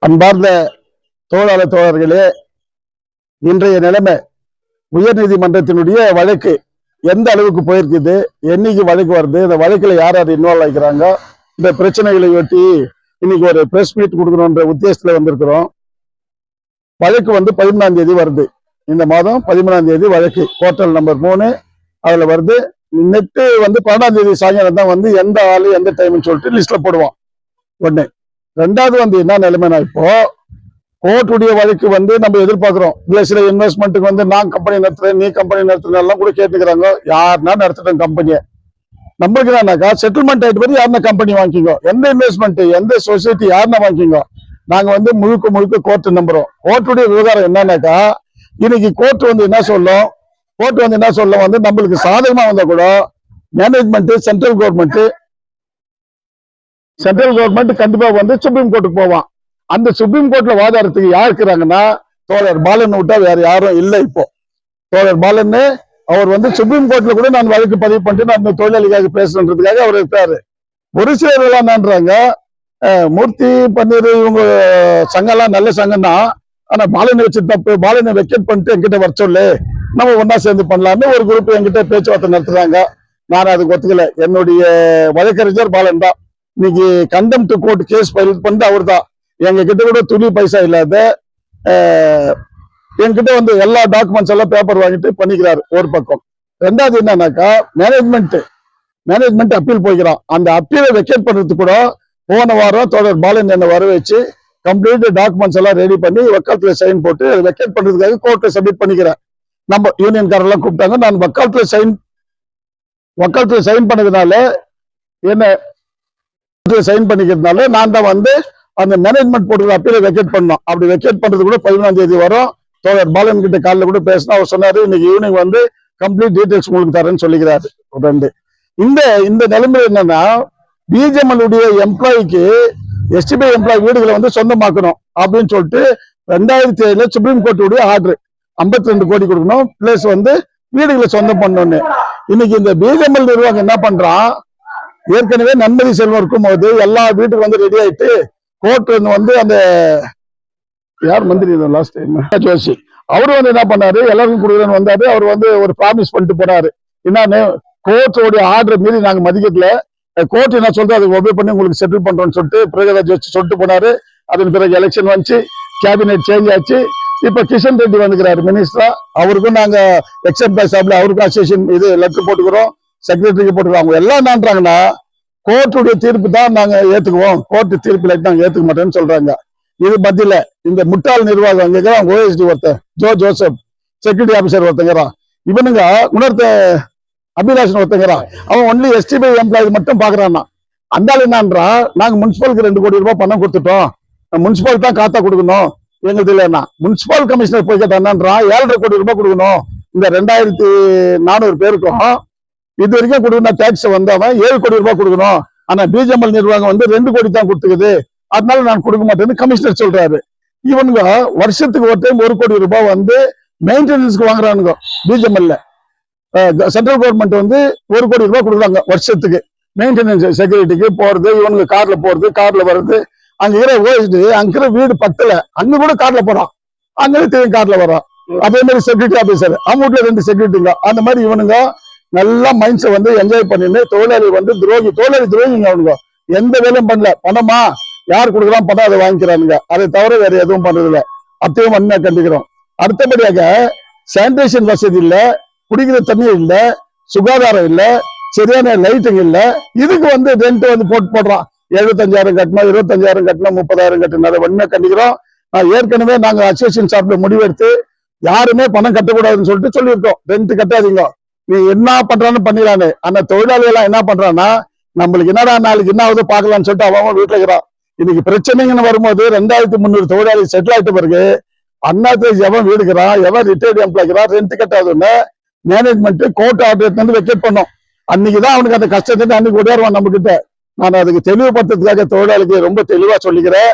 அன்பார்ந்த தோழர் தோழர்களே, இன்றைய நிலைமை உயர் நீதிமன்றத்தினுடைய வழக்கு எந்த அளவுக்கு போயிருக்குது, என்னைக்கு வழக்கு வருது, இந்த வழக்குல யார் யார் இன்வால்வ் ஆகிக்கிறாங்க, இந்த பிரச்சனைகளை ஒட்டி இன்னைக்கு ஒரு பிரஸ் மீட் கொடுக்கணுன்ற உத்தேசத்துல வந்திருக்கிறோம். வழக்கு 13ஆம் தேதி வருது. இந்த மாதம் 13ஆம் தேதி வழக்கு போர்ட்டல் நம்பர் 3 அதுல வருது. நெட்டு 12ஆம் தேதி சாயங்காலம் தான் எந்த ஆளு எந்த டைம்னு சொல்லிட்டு லிஸ்ட்ல போடுவான். ஒண்ணு. ரெண்டாவது என்ன நிலைமைனா, இப்போ கோர்ட்டுடைய வழக்கு நம்ம எதிர்பார்க்கிறோம். இதுல சில இன்வெஸ்ட்மெண்ட்டுக்கு நான் கம்பெனி நடத்துறேன், நீ கம்பெனி நடத்துறேன் எல்லாம் கூட கேட்டுக்கிறாங்க. யாருன்னா நடத்துறேன் கம்பெனியை, நம்மளுக்கு என்னன்னாக்கா செட்டில்மெண்ட் ஆயிட்டு போது யாருன்னா கம்பெனி வாங்கிக்கோ, எந்த இன்வெஸ்ட்மெண்ட் எந்த சொசைட்டி யாருன்னா வாங்கிக்கோ. நாங்க முழுக்க முழுக்க கோர்ட்டு நம்புறோம். கோர்ட்டுடைய விவகாரம் என்னன்னாக்கா, இன்னைக்கு கோர்ட் என்ன சொல்லும், கோர்ட் என்ன சொல்லும், நம்மளுக்கு சாதகமா வந்தா கூட மேனேஜ்மெண்ட் சென்ட்ரல் கவர்மெண்ட் கண்டிப்பா சுப்ரீம் கோர்ட்டுக்கு போவான். அந்த சுப்ரீம் கோர்ட்ல வாதாடுறதுக்கு யார் இருக்கிறாங்கன்னா, தோழர் பாலன் விட்டா வேற யாரும் இல்லை. இப்போ தோழர் பாலன் அவர் சுப்ரீம் கோர்ட்ல கூட நான் வழக்கு பதிவு பண்ணிட்டு நான் இந்த தொழிலாளிக்காக பேசுறதுக்காக அவர் இருக்காரு. ஒரு சிலர் என்னன்றாங்க, மூர்த்தி பன்னீர் இவங்க சங்கம்லாம் நல்ல சங்கம் தான், ஆனா பாலனை வச்சு தப்பு, பாலனை வெக்கேட் பண்ணிட்டு என்கிட்ட வர சொல்லு, நம்ம ஒன்னா சேர்ந்து பண்ணலாம்னு ஒரு குரூப் என்கிட்ட பேச்சுவார்த்தை நடத்துறாங்க. நான் அதுக்கு ஒத்துக்கல. என்னுடைய வழக்கறிஞர் பாலன் தான். இன்னைக்கு கண்டெம்ட் கோர்ட் கேஸ் ஃபைல் பண்ணிட்டு அவர் தான். எங்க கிட்ட கூட துளி பைசா இல்லாத என்கிட்ட எல்லா டாக்குமெண்ட்ஸ் எல்லாம் பேப்பர் வாங்கிட்டு பண்ணிக்கிறாரு ஒரு பக்கம். ரெண்டாவது என்னன்னாக்கா, மேனேஜ்மெண்ட் அப்பீல் போய்க்கிறான். அந்த அப்பீலை வெக்கேட் பண்றதுக்கு கூட போன வாரம் தோழர் பாலன் என்ன வர வச்சு கம்ப்ளீட் டாக்குமெண்ட்ஸ் எல்லாம் ரெடி பண்ணி வக்காலத்துல சைன் போட்டு வெக்கேட் பண்றதுக்காக கோர்ட்ல சப்மிட் பண்ணிக்கிறேன். நம்ம யூனியன்காரெல்லாம் கூப்பிட்டாங்க. நான் வக்காலத்துல சைன் பண்ணதுனால என்ன சைன் பண்ணிக்கிறதுனால நான் தான் அந்த மேனேஜ்மெண்ட் போட்டு அப்பீல வெக்கேட் பண்ணோம். அப்படி வெக்கேட் பண்றது கூட 11ஆம் தேதி வரும். தோழர் பாலன் கிட்ட காலைல கூட பேசினா அவர் சொன்னாரு, இன்னைக்கு ஈவினிங் கம்ப்ளீட் டீடைல்ஸ் உங்களுக்கு தரேன்னு சொல்லிக்கிறாரு. ரெண்டு. இந்த நிலைமை என்னன்னா, பிஜிஎம்எல் உடைய எம்ப்ளாய்க்கு எஸ்டிபி எம்ப்ளாய் வீடுகளை சொந்தமாக்கணும் அப்படின்னு சொல்லிட்டு 2007 சுப்ரீம் கோர்ட்டுடைய ஆர்டர் 52 கோடி கொடுக்கணும், பிளஸ் வீடுகளை சொந்தம் பண்ணணும்னு. இன்னைக்கு இந்த பிஜிஎம்எல் நிர்வாகம் என்ன பண்றான், ஏற்கனவே நன்மதி செல்வம் இருக்கும் போது எல்லா வீட்டுக்கு ரெடி ஆயிட்டு கோர்ட் அந்த யார் மந்திரி லாஸ்ட் டைம் ஜோஷி அவரு என்ன பண்ணாரு, எல்லாருக்கும் கொடுக்குறேன்னு வந்தாரு. அவர் ஒரு ப்ராமிஸ் பண்ணிட்டு போனாரு. என்னன்னு, கோர்ட்டோடைய ஆர்டர் மீறி நாங்க மதிக்கல, கோர்ட் என்ன சொல்றது அதை ஒபே பண்ணி உங்களுக்கு செட்டில் பண்றோம்னு சொல்லிட்டு பிரகலாத் ஜோஷி சொல்லிட்டு போனாரு. அதன் பிறகு எலெக்ஷன் வந்துச்சு, கேபினெட் சேஞ்ச் ஆச்சு. இப்ப கிஷன் ரெட்டி வந்துக்கிறாரு மினிஸ்டரா. அவருக்கும் நாங்க எக்ஸப்ட் சாப்பிட அவருக்கும் அசோசியேஷன் இது லெட்டர் போட்டுக்கிறோம், செக்ரட்டரிக்கு போட்டுக்கிறோம். அவங்க எல்லாம் என்னன்றாங்கன்னா, கோர்ட்டுடைய தீர்ப்பு தான் நாங்க ஏத்துக்குவோம், கோர்ட்டு தீர்ப்பு இல்லாட்டி நாங்க ஏத்துக்க மாட்டோம்னு சொல்றாங்க. இது மத்தியில இந்த முட்டாள் நிர்வாகம் ஓஎஸ்டி ஒருத்தன் ஜோசப் செக்யூரிட்டி ஆபீசர் ஒருத்தங்கிறான், இவனுங்க உணர்த்த அபிலாஷன் ஒருத்தங்கிறான். அவன் ஒன்லி எஸ்டிபி எம்ப்ளாய் மட்டும் பாக்குறான்னா. அந்த ஆள் என்னன்றா, நாங்க முனிசிபலுக்கு 2 கோடி ரூபாய் பணம் கொடுத்துட்டோம், முனிசிபல் தான் காத்தா கொடுக்கணும் எங்களுக்கு இல்லைன்னா. முனிசிபல் கமிஷனர் போய் கேட்டான்றான், 7.5 கோடி ரூபாய் கொடுக்கணும் இந்த 2400 பேருக்கும். இது வரைக்கும் கொடுக்கணும் டேக்ஸ் அவன் 7 கோடி ரூபாய் கொடுக்கணும். ஆனா பிஜிஎம்எல் நிர்வாகம் 2 கோடி தான் கொடுத்துக்குது, அதனால நான் கொடுக்க மாட்டேன்னு கமிஷனர் சொல்றாரு. இவனுங்க வருஷத்துக்கு ஒரு டைம் 1 கோடி ரூபாய் மெயின்டெனன்ஸ்க்கு வாங்குறானுங்க. பிஜிஎம்எல்ல சென்ட்ரல் கவர்மெண்ட் 1 கோடி ரூபாய் கொடுக்குறாங்க வருஷத்துக்கு மெயின்டெனன்ஸ், செக்யூரிட்டிக்கு போறது, இவனுக்கு கார்ல போறது, கார்ல வர்றது. அங்க இருக்கிற வீடு பத்தல, அங்க கூட கார்ல போறான், அங்கே திரும்பி கார்ல வரான். அதே மாதிரி செக்யூரிட்டி ஆபீசர் அவங்க வீட்டுல 2 செக்யூரிட்டிங்க. அந்த மாதிரி இவனுங்க நல்லா மைண்ட்ஸை என்ஜாய் பண்ணின்னு தொழிலாளி தொழிலாளி துரோகிங்க. அவனுங்க எந்த வேலையும் பண்ணல, பணமா யார் கொடுக்குறான் பணம் அதை வாங்கிக்கிறானுங்க, அதை தவிர வேற எதுவும் பண்றது இல்லை. அப்பயும் வன்மையா கண்டிக்கிறோம். அடுத்தபடியாக சானிடேஷன் வசதி இல்ல, குடிக்கிற தண்ணி இல்ல, சுகாதாரம் இல்ல, சரியான லைட்டிங் இல்ல. இதுக்கு ரெண்ட் போடுறான். 75,000 கட்டணும், 25,000 கட்டணும், 30,000 கட்டணும். அதை வன்மையா கண்டிக்கிறோம். ஏற்கனவே நாங்க அசோசியேஷன் சார்பில் முடிவெடுத்து யாருமே பணம் கட்டக்கூடாதுன்னு சொல்லிட்டு சொல்லியிருக்கோம். ரெண்ட் கட்டாதீங்க, நீ என்ன பண்றான்னு பண்ணிடலான்னு. ஆனா தொழிலாளி எல்லாம் என்ன பண்றான்னா, நம்மளுக்கு என்னடா நாளைக்கு என்ன ஆகுது பாக்கலாம்னு சொல்லிட்டு அவன் வீட்டுல இருக்கிறான். இன்னைக்கு பிரச்சனைங்கன்னு வரும்போது 2300 தொழிலாளி செட்டில் ஆயிட்ட பிறகு அண்ணாத்து எவன் வீடுக்கிறான், எவன் ரிட்டையர்டு எம்ப்ளாய்க்கிறான், ரெண்ட் கட்டாதுன்னு மேனேஜ்மெண்ட் கோர்ட் ஆர்டர் வெக்கேட் பண்ணோம். அன்னைக்குதான் அவனுக்கு அந்த கஷ்டத்தை அன்னைக்கு ஓடியாருவான் நம்ம கிட்ட. நான் அதுக்கு தெளிவுபடுத்துறதுக்காக தொழிலாளிக்கு ரொம்ப தெளிவா சொல்லிக்கிறேன்.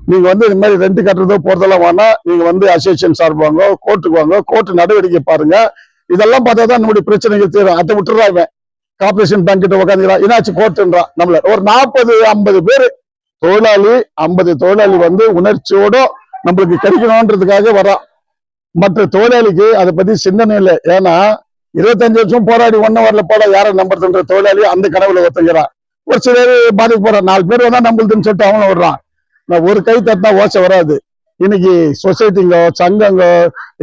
நீங்க இந்த மாதிரி ரெண்ட் கட்டுறதோ போறதெல்லாம் வேணா, நீங்க அசோசியேஷன் சார்பு வாங்க, கோர்ட்டுக்கு வாங்க, கோர்ட்டு நடவடிக்கை பாருங்க. இதெல்லாம் பார்த்தாதான் நம்முடைய பிரச்சனைகள் தீரும். அதை விட்டுறான். கார்பரேஷன் பேங்க் கிட்ட உட்காந்துக்கிறான், என்னாச்சு கோர்ட்டுன்றான். நம்மள ஒரு 40-50 பேரு தொழிலாளி 50 தொழிலாளி வந்து உணர்ச்சியோட நம்மளுக்கு கிடைக்கணும்ன்றதுக்காக வரான். மற்ற தொழிலாளிக்கு அதை பத்தி சிந்தனை இல்லை. ஏன்னா 25 வருஷம் போராடி 1 ஹவர்ல போட யாரை நம்புறதுன்ற தொழிலாளி அந்த கனவுல ஒத்துக்கிறான். ஒரு சிலர் பாதிக்கு போறான், 4 பேர் வந்தா நம்புறதுன்னு சொல்லிட்டு அவனும் விடுறான். நான் ஒரு கை தட்டினா ஓசை வராது. இன்னைக்கு சொசைட்டிங்க, சங்கங்க,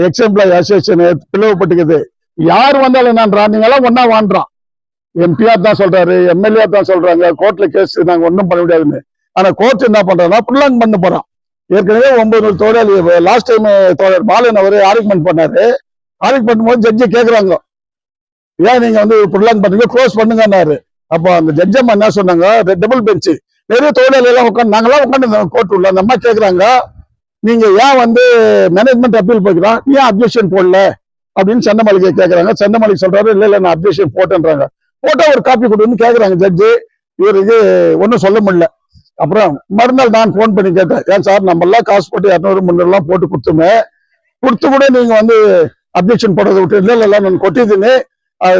எக்ஸ் எம்ப்ளாய் அசோசியேஷன் பிளவுபட்டுக்குது. யார் வந்தாலும் என்னன்றான், நீங்க எல்லாம் ஒன்னா வாழ்றான். எம்பிஆர் தான் சொல்றாரு, எம்எல்ஏ தான் சொல்றாங்க, கோர்ட்ல கேஸ் நாங்க ஒன்றும் பண்ண முடியாதுன்னு. ஆனா கோர்ட் என்ன பண்றாங்கன்னா புல்லாங் பண்ண போறான். ஏற்கனவே 9 தொழிலாளி லாஸ்ட் டைம் தோழர் பாலன் அவரு ஆர்குமெண்ட் பண்ணாரு. ஆர்குமெண்ட் பண்ணும்போது ஜட்ஜி கேக்குறாங்க, ஏன் நீங்க வந்து புல்லாங் பண்றீங்க, க்ளோஸ் பண்ணுங்கன்னாரு. அப்போ அந்த ஜட்ஜம்மா என்ன சொன்னாங்க, டபுள் பெஞ்சு நிறைய தொழிலாளி எல்லாம் உட்காந்து நாங்கெல்லாம் உட்காந்து கோர்ட் உள்ள அந்த அம்மா கேக்குறாங்க, நீங்க ஏன் வந்து மேனேஜ்மெண்ட் அப்பீல் போய்க்கிறோம், ஏன் அப்ஜெக்ஷன் போடல அப்படின்னு சென்னமலைக்கு கேக்குறாங்க. சென்னமலை சொல்றாரு, இல்ல நான் அப்ஜெக்ஷன் போட்டேன்றாங்க. போட்டா ஒரு காப்பி கொடுன்னு கேக்குறாங்க ஜட்ஜி. இவருக்கு ஒன்னும் சொல்ல முடியல. அப்புறம் மறுநாள் நான் போன் பண்ணி கேட்டேன், ஏன் சார் நம்ம எல்லாம் காசு போட்டு 200 300 எல்லாம் போட்டு கொடுத்துமே, கொடுத்து கூட நீங்க வந்து அப்ஜெக்ஷன் போடுறதை விட்டு இல்ல நான் கொட்டிதுன்னு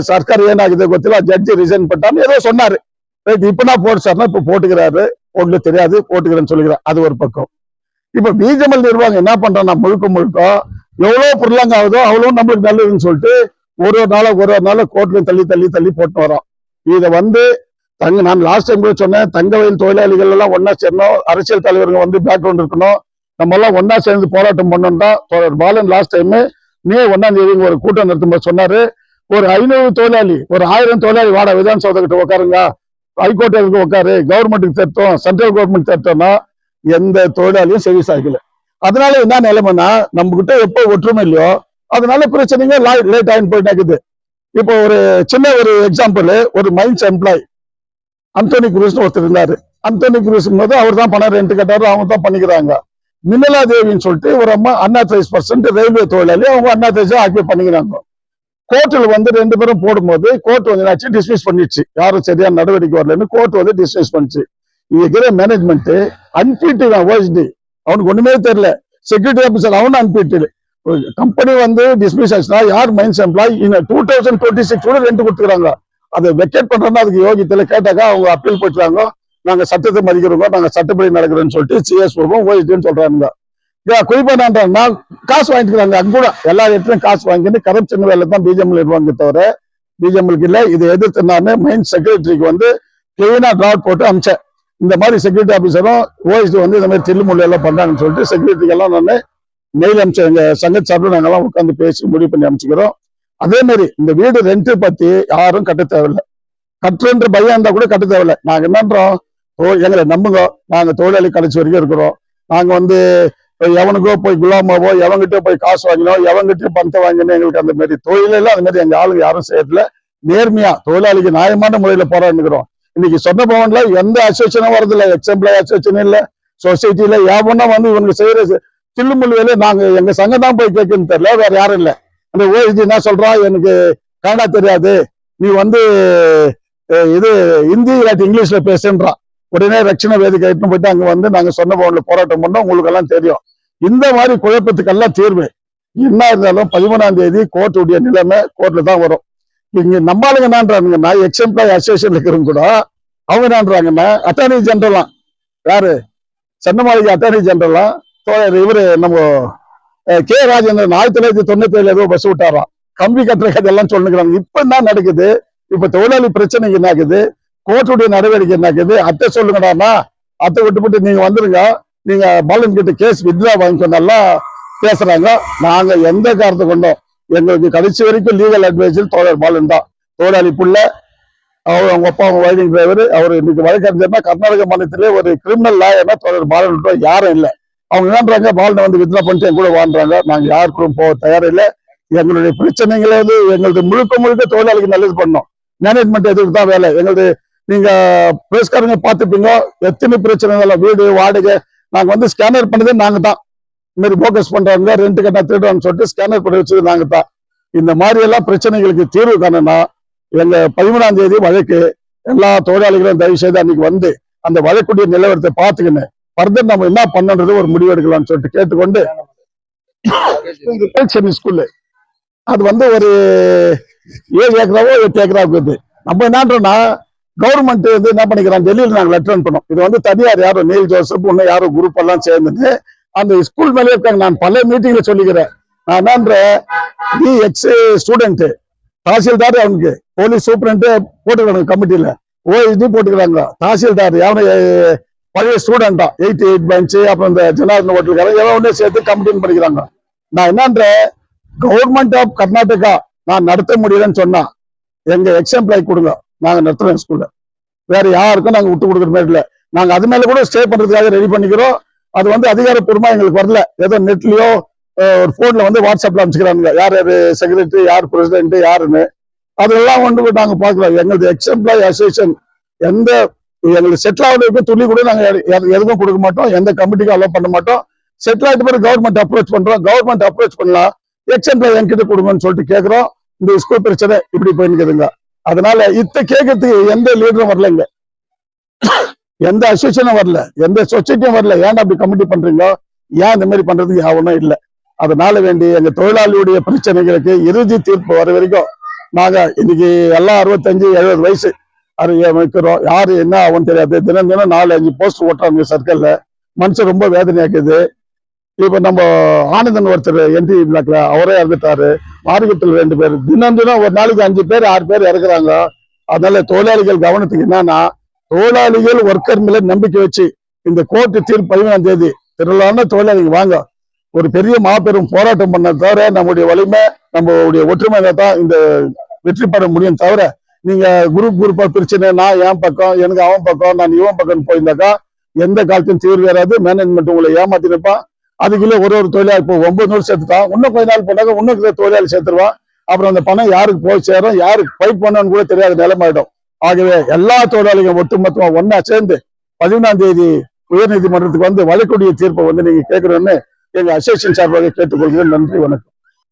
சர்க்கார் ஏன்னாகுது கொத்தில ஜட்ஜி ரிசைன் பண்ணிட்டான்னு ஏதோ சொன்னாரு. ரைட், இப்ப நான் போட்டு சார்னா இப்ப போட்டுக்கிறாரு, உங்களுக்கு தெரியாது போட்டுக்கிறேன்னு சொல்லிக்கிறேன். அது ஒரு பக்கம். இப்ப பிஜேமல் நிர்வாகம் என்ன பண்றோம்னா முழுக்க எவ்வளவு பொருளாங்க ஆகுதோ அவ்வளவு நம்மளுக்கு நல்லதுன்னு சொல்லிட்டு ஒரு நாள் கோர்ட்ல தள்ளி போட்டு வரோம். இதை வந்து நான் லாஸ்ட் டைம் கூட சொன்னேன், தங்க வயல் தொழிலாளிகள் எல்லாம் ஒன்னா சேரணும், அரசியல் தலைவர்கள் வந்து பேக்ரவுண்ட் இருக்கணும், நம்ம எல்லாம் ஒன்னா சேர்ந்து போராட்டம் பண்ணணும் தான் தோழர் பாலன் லாஸ்ட் டைம் மே 1ஆம் தேதி ஒரு கூட்டம் நடத்தும்போது சொன்னாரு. ஒரு 500 தொழிலாளி, ஒரு 1000 தொழிலாளி வாடா விதான் சௌதா கிட்ட உட்காருங்க, ஹைகோர்ட்டுக்கு உட்காரு, கவர்மெண்ட்டுக்கு தருத்தோம், சென்ட்ரல் கவர்மெண்ட் தருத்தோம்னா எந்த தொழிலாளியும் செவி சாய்க்கல. அதனால என்ன நிலைமைன்னா, நம்ம கிட்ட எப்போ ஒற்றுமை இல்லையோ அதனால பிரச்சனைங்க லேட் ஆகின்னு போயிட்டு இருக்குது. இப்போ ஒரு சின்ன ஒரு எக்ஸாம்பிள், ஒரு மைன்ஸ் எம்ப்ளாய் அந்தோனி குரூஸ் ஒருத்தர் இருந்தாரு. அந்தோனி குரூஸ் போது அவர் தான் பணம் ரெண்ட் கட்டாரு, அவங்க தான் பண்ணிக்கிறாங்க. மின்னலா தேவின்னு சொல்லிட்டு ஒரு அம்மா அன்ஆத்தரைஸ் பர்சன்ட் ரயில்வே தொழிலாளி, அவங்க அன்ஆத்தரைஸா ஆக்கிய பண்ணிக்கிறாங்க. கோர்ட்டில் வந்து 2 பேரும் போடும்போது கோர்ட் வந்து டிஸ்மிஸ் பண்ணிடுச்சு, யாரும் சரியான நடவடிக்கை வரலன்னு கோர்ட் வந்து டிஸ்மிஸ் பண்ணிச்சு. இருக்கிற மேனேஜ்மெண்ட் அன்பிட்டு ஓஎஸ்டி, அவனுக்கு ஒண்ணுமே தெரியல. செக்யூரிட்டி ஆபீசர் அவனும் அன்பிட்டு. கம்பெனி வந்து டிஸ்மிஸ் ஆச்சுன்னா யார் மைன்ஸ் எம்ப்ளாய் 2026 கூட ரெண்ட் கொடுத்துக்கிறாங்க. அதை வெக்கேட் பண்றோம்னா அதுக்கு யோகியத்துல கேட்டாக்கா அவங்க அப்பீல் போயிட்டாங்க, நாங்க சட்டத்தை மதிக்கிறோம், நாங்க சட்டப்படி நடக்கிறோம்னு சொல்லிட்டு சிஎஸ் போவோம் ஓஎஸ்டின்னு சொல்றாங்க. குறிப்பா என்னன்னா காசு வாங்கிக்கிறாங்க. அங்க கூட எல்லா இடத்துலயும் காசு வாங்கிட்டு கரப்ஷன் வேலை தான் பிஜேஎம்எல் இருவாங்க தவிர பிஜேஎம்எலுக்கு இல்ல. இதை எதிர்த்து நான் மைன்ஸ் செக்ரட்டரிக்கு வந்து கிளீனா டிராட் போட்டு அமிச்சேன். இந்த மாதிரி செக்யூரிட்டி ஆபீசரும் ஓஎஸ்டி வந்து இந்த மாதிரி தில்லுமுள்ள எல்லாம் பண்றாங்கன்னு சொல்லிட்டு செக்யூரிட்டிக்கு எல்லாம் நான் மெயில் அமிச்சேன். எங்க சங்க சார்பில் நாங்கெல்லாம் உட்காந்து பேசி முடிவு பண்ணி அமைச்சுக்கிறோம். அதே மாதிரி இந்த வீடு ரெண்ட் பத்தி யாரும் கட்ட தேவையில்லை, கட்டுறன்ற பயம் இருந்தா கூட கட்ட தேவையில்லை. நாங்க என்னன்றோம், எங்களை நம்புங்க, நாங்க தொழிலாளி கடைசி வரைக்கும் இருக்கிறோம். நாங்க வந்து எவனுக்கோ போய் குலாமாவோ எவங்கிட்ட போய் காசு வாங்கினோம், எவங்கிட்ட பணத்தை வாங்கினோம், எங்களுக்கு அந்த மாதிரி தொழிலெல்லாம் அந்த மாதிரி எங்க ஆளுங்க யாரும் செய்யறதுல நேர்மையா தொழிலாளிக்கு நியாயமான முறையில போராடிக்கிறோம். இன்னைக்கு சொந்த பவன்ல எந்த அசோசியேஷனும் வரதில்லை, எக்ஸாம்பிள் அசோசியேஷன் இல்ல, சொசைட்டில யாவனா வந்து இவங்க செய்யற தில்லுமுள்ளு வேலை நாங்க எங்க சங்கம் தான் போய் கேட்கணும்னு தெரியல, வேற யாரும் இல்லை. அந்த ஓஎஸ்டி என்ன சொல்றா, எனக்கு கன்னடா தெரியாது, நீ வந்து இது ஹிந்தி இல்லாட்டி இங்கிலீஷ்ல பேசுன்றான். உடனே ரட்சண வேதிக்கை எடுத்துன்னு போயிட்டு அங்க வந்து நாங்க சொன்ன பவன்ல போராட்டம் பண்ணோம். உங்களுக்கு எல்லாம் தெரியும். இந்த மாதிரி குழப்பத்துக்கெல்லாம் தீர்வு என்ன இருந்தாலும் 13ஆம் தேதி கோர்ட்டுடைய நிலைமை கோர்ட்ல தான் வரும். இங்க நம்மளுங்க என்னன்றாங்கன்னா எக்ஸாம்பிள் அசோசியேஷன் இருக்கிறவங்க கூட அவங்க என்னன்றாங்கன்னா அட்டார்னி ஜெனரலாம், யாரு சென்னமாளிகை அட்டார்னி ஜெனரலாம் இவரு நம்ம கே ராஜேந்திரன் 1997 ஏதோ பஸ் விட்டாராம், கம்பி கட்டுற கதையெல்லாம் சொல்லுங்கிறாங்க. இப்ப என்ன நடக்குது, இப்ப தொழிலாளி பிரச்சனைக்கு என்ன ஆகுது, கோர்ட்டுடைய நடவடிக்கை என்ன ஆகுது, அத்தை சொல்லுங்கடாமா, அத்தை விட்டு நீங்க வந்துருங்க, நீங்க பாலன் கிட்ட கேஸ் வித்ரா வாங்கிக்கொண்டெல்லாம் பேசுறாங்க. நாங்க எந்த காரணத்தை கொண்டோம், எங்களுக்கு கடைசி வரைக்கும் லீகல் அட்வைசர் தோழர் பாலன் தான். தொழிலாளி புள்ள அவர், அவங்க அப்பா அவங்க வைடிங் டிரைவர், அவர் இன்னைக்கு வழக்கறிஞர்னா கர்நாடக மாநிலத்திலே ஒரு கிரிமினல் லாயர்னா தோழர் பாலன் யாரும் இல்லை. அவங்க என்னன்றாங்க, பாலனை வந்து வித்ரா பண்ணிட்டு என் கூட வாழ்றாங்க, நாங்க யாருக்கும் போக தயாரில்லை. எங்களுடைய பிரச்சனைகளை வந்து எங்களுக்கு முழுக்க தொழிலாளிக்கு நல்லது பண்ணோம், மேனேஜ்மெண்ட் எதுக்கு தான் வேலை எங்களுக்கு. நீங்க பிரஸ்காரங்க பார்த்துப்பீங்க, எத்தனை பிரச்சனை, வீடு வாடகை, நாங்க வந்து ஸ்கேனர் பண்ணதே நாங்க தான். இந்த மாதிரி போக்கஸ் பண்றாங்க, ரெண்ட் கட்டா திருடுவான்னு சொல்லிட்டு ஸ்கேனர் பண்ணி வச்சது நாங்க தான். இந்த மாதிரி எல்லாம் பிரச்சனைகளுக்கு தீர்வு காணனா எங்க 13ஆம் தேதி வழக்கு, எல்லா தொழிலாளிகளும் தயவு செய்து அன்னைக்கு வந்து அந்த வழக்குடைய நிலவரத்தை பார்த்துக்கின்னு ஃபர்தர் நம்ம என்ன பண்ணன்றது ஒரு முடிவு எடுக்கலாம்னு சொல்லிட்டு கேட்டுக்கொண்டு, சென்னை ஸ்கூல்லு அது வந்து ஒரு 7 ஏக்கராவோ 8 ஏக்கராவுக்கு வருது. நம்ம என்னன்றோம்னா கவர்மெண்ட் வந்து என்ன பண்ணிக்கிறாங்க, டெல்லியில் நாங்க லெட்டர் அனுப்பணும். இது வந்து தனியார் யாரோ நீல் ஜோசப் இன்னும் யாரோ குரூப் எல்லாம் சேர்ந்துன்னு அந்த ஸ்கூல் மேலே இருக்காங்க. நான் பல மீட்டிங்ல சொல்லிக்கிறேன். நான் என்னன்ற தி எக்ஸ் ஸ்டூடெண்ட் தாசில்தார், அவனுக்கு போலீஸ் சூப்பரண்ட் போட்டுக்கிறாங்க கமிட்டியில, ஓஎஸ்டி போட்டுக்கிறாங்க, தாசில்தார் எவனை பழைய ஸ்டூடெண்டா 88 பெஞ்ச், அப்புறம் இந்த ஜனார்தன் ஹோட்டலுக்காரன் எவன் ஒண்ணு சேர்த்து கமிட்டின்னு பண்ணிக்கிறாங்க. நான் என்னன்ற கவர்மெண்ட் ஆஃப் கர்நாடகா நான் நடத்த முடியலன்னு சொன்னா எங்க எக்ஸாம்பிள் கொடுங்க, நாங்க நடத்துறோம் ஸ்கூல்ல. வேற யாருக்கும் நாங்க விட்டு கொடுக்குற மாதிரி இல்லை. நாங்க அது மேல கூட ஸ்டே பண்றதுக்காக ரெடி பண்ணிக்கிறோம். அது வந்து அதிகாரப்பூர்வமா எங்களுக்கு வரல. ஏதோ நெட்லயோ ஒரு போன்ல வந்து வாட்ஸ்அப்ல அனுப்பிச்சுக்கிறாங்க, யார் யாரு செக்ரட்டரி, யார் பிரசிடென்ட், யாருன்னு. அதெல்லாம் வந்து நாங்க பாக்குறோம். எங்களது எக்ஸாம்பிள் அசோசியேஷன் எந்த எங்களுக்கு செட்டில் ஆகுறதுக்கு துணி கூட நாங்க எதுவும் கொடுக்க மாட்டோம், எந்த கமிட்டிக்கும் அலோவ் பண்ண மாட்டோம். செட்டில் ஆகிட்டு பிறகு கவர்மெண்ட் அப்ரோச் பண்றோம். கவர்மெண்ட் அப்ரோச் பண்ணலாம், எக்ஸாம்பிள் என்கிட்ட கொடுங்கன்னு சொல்லிட்டு கேட்கிறோம். இந்த ஸ்கூல் பிரச்சனை இப்படி போயிருக்குதுங்க. அதனால கேட்கறதுக்கு எந்த லீடரும் வரலங்க, எந்த அசோசியேஷனும் வரல, எந்த சொசைட்டியும் வரல. ஏன் அப்படி கமிட்டி பண்றீங்க, ஏன் இந்த மாதிரி பண்றதுக்கு யாவனும் இல்லை. அதனால வேண்டி எங்க தொழிலாளியுடைய பிரச்சனைகளுக்கு இறுதி தீர்ப்பு வர வரைக்கும் நாங்க இன்னைக்கு எல்லாம் 65-70 வயசு வைக்கிறோம். யாரு என்ன ஆகும் தெரியாது. தினம் தினம் 4-5 போஸ்ட் ஓட்டுறாங்க சர்க்கிள்ல. மனுஷன் ரொம்ப வேதனையாக்குது. இப்ப நம்ம ஆனந்தன் ஒருத்தர் என்டி பிளாக்ல அவரே இறந்துட்டாரு. மார்க்கெட்டில் 2 பேர், தினம் தினம் ஒரு நாளைக்கு 5 பேர் 6 பேர் இறக்குறாங்க. அதனால தொழிலாளிகள் கவனத்துக்கு என்னன்னா, தொழிலாளிகள் ஒர்க்கர் மேல நம்பிக்கை வச்சு இந்த கோர்ட்டு தீர்ப்பு 15ஆம் தேதி திரளான தொழிலாளிகள் வாங்க, ஒரு பெரிய மாபெரும் போராட்டம் பண்ண தவிர நம்முடைய வலிமை, நம்மளுடைய ஒற்றுமையில தான் இந்த வெற்றி பெற முடியும். தவிர நீங்க குரூப்பா பிரிச்சுன்னு நான் என் பக்கம், எனக்கு அவன் பக்கம், நான் இவன் பக்கம் போயிருந்தாக்கா எந்த காலத்தையும் தீர்வு வராது. மேனேஜ்மெண்ட் உங்களை ஏமாத்தி நிற்பான். அதுக்குள்ள ஒரு தொழிலாளி இப்போ 900 சேர்த்துட்டான், இன்னும் கொஞ்ச நாள் போனாக்க இன்னும் தொழிலாளி சேர்த்துருவான். அப்புறம் அந்த பணம் யாருக்கு போய் சேரும், யாருக்கு ஃபைட் பண்ணணும்னு கூட தெரியாத நிலைமாயிடும். ஆகவே எல்லா தொழிலாளிகளும் ஒட்டுமொத்தமா ஒன்னா சேர்ந்து 15ஆம் தேதி உயர்நீதிமன்றத்துக்கு வந்து வழக்குடைய தீர்ப்பை வந்து நீங்க கேட்கணும்னு எங்க அசோசியேஷன் சார்பாக கேட்டுக்கொள்கிறேன். நன்றி, வணக்கம்.